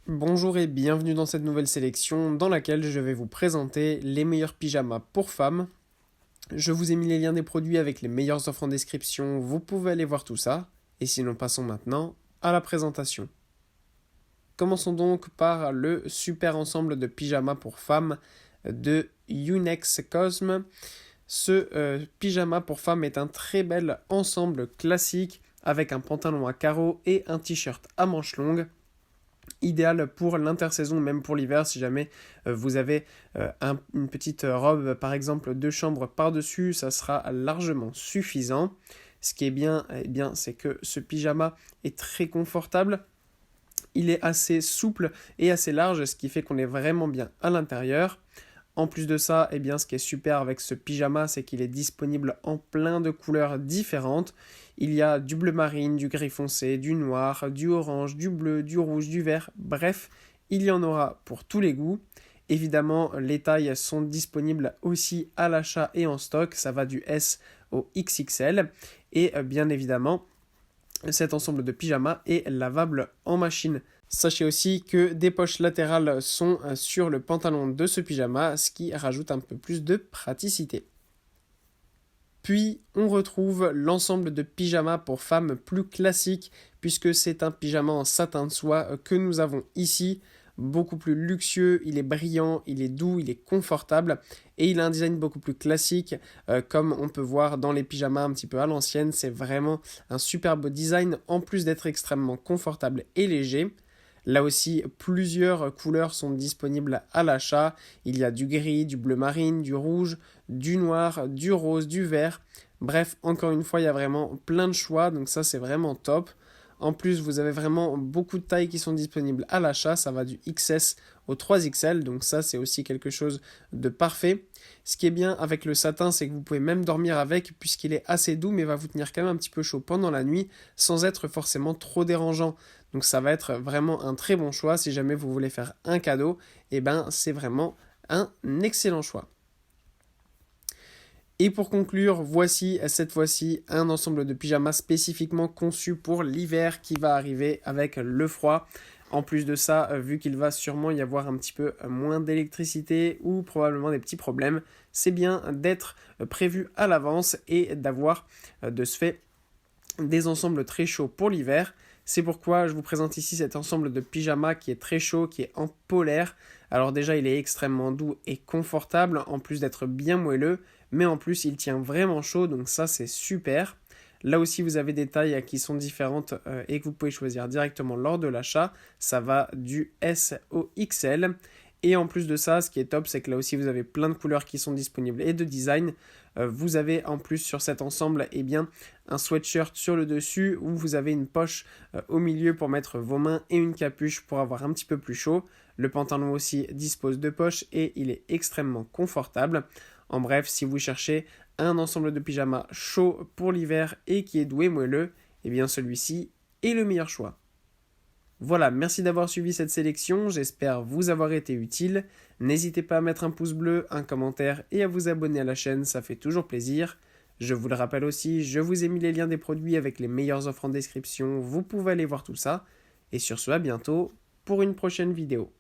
Bonjour et bienvenue dans cette nouvelle sélection dans laquelle je vais vous présenter les meilleurs pyjamas pour femmes. Je vous ai mis les liens des produits avec les meilleures offres en description, vous pouvez aller voir tout ça. Et sinon passons maintenant à la présentation. Commençons donc par le super ensemble de pyjamas pour femmes de Unex Cosme. Ce pyjama pour femmes est un très bel ensemble classique avec un pantalon à carreaux et un t-shirt à manches longues. Idéal pour l'intersaison, même pour l'hiver, si jamais vous avez une petite robe, par exemple, de chambre par-dessus, ça sera largement suffisant. Ce qui est bien, c'est que ce pyjama est très confortable. Il est assez souple et assez large, ce qui fait qu'on est vraiment bien à l'intérieur. En plus de ça, ce qui est super avec ce pyjama, c'est qu'il est disponible en plein de couleurs différentes. Il y a du bleu marine, du gris foncé, du noir, du orange, du bleu, du rouge, du vert. Bref, il y en aura pour tous les goûts. Évidemment, les tailles sont disponibles aussi à l'achat et en stock. Ça va du S au XXL. Et bien évidemment, cet ensemble de pyjamas est lavable en machine. Sachez aussi que des poches latérales sont sur le pantalon de ce pyjama, ce qui rajoute un peu plus de praticité. Puis on retrouve l'ensemble de pyjamas pour femmes plus classique, puisque c'est un pyjama en satin de soie que nous avons ici. Beaucoup plus luxueux, il est brillant, il est doux, il est confortable et il a un design beaucoup plus classique comme on peut voir dans les pyjamas un petit peu à l'ancienne. C'est vraiment un superbe design en plus d'être extrêmement confortable et léger. Là aussi, plusieurs couleurs sont disponibles à l'achat. Il y a du gris, du bleu marine, du rouge, du noir, du rose, du vert. Bref, encore une fois, il y a vraiment plein de choix, donc ça c'est vraiment top. En plus, vous avez vraiment beaucoup de tailles qui sont disponibles à l'achat. Ça va du XS au 3XL, donc ça c'est aussi quelque chose de parfait. Ce qui est bien avec le satin, c'est que vous pouvez même dormir avec puisqu'il est assez doux mais va vous tenir quand même un petit peu chaud pendant la nuit sans être forcément trop dérangeant. Donc ça va être vraiment un très bon choix si jamais vous voulez faire un cadeau. C'est vraiment un excellent choix. Et pour conclure, voici cette fois-ci un ensemble de pyjamas spécifiquement conçu pour l'hiver qui va arriver avec le froid. En plus de ça, vu qu'il va sûrement y avoir un petit peu moins d'électricité ou probablement des petits problèmes, c'est bien d'être prévu à l'avance et d'avoir de ce fait des ensembles très chauds pour l'hiver. C'est pourquoi je vous présente ici cet ensemble de pyjama qui est très chaud, qui est en polaire. Alors déjà, il est extrêmement doux et confortable, en plus d'être bien moelleux, mais en plus, il tient vraiment chaud, donc ça, c'est super. Là aussi, vous avez des tailles qui sont différentes et que vous pouvez choisir directement lors de l'achat. Ça va du S au XL. Et en plus de ça, ce qui est top, c'est que là aussi, vous avez plein de couleurs qui sont disponibles et de design. Vous avez en plus sur cet ensemble un sweatshirt sur le dessus où vous avez une poche au milieu pour mettre vos mains et une capuche pour avoir un petit peu plus chaud. Le pantalon aussi dispose de poches et il est extrêmement confortable. En bref, si vous cherchez un ensemble de pyjamas chaud pour l'hiver et qui est doux et moelleux, celui-ci est le meilleur choix. Voilà, merci d'avoir suivi cette sélection, j'espère vous avoir été utile. N'hésitez pas à mettre un pouce bleu, un commentaire et à vous abonner à la chaîne, ça fait toujours plaisir. Je vous le rappelle aussi, je vous ai mis les liens des produits avec les meilleures offres en description, vous pouvez aller voir tout ça. Et sur ce, à bientôt pour une prochaine vidéo.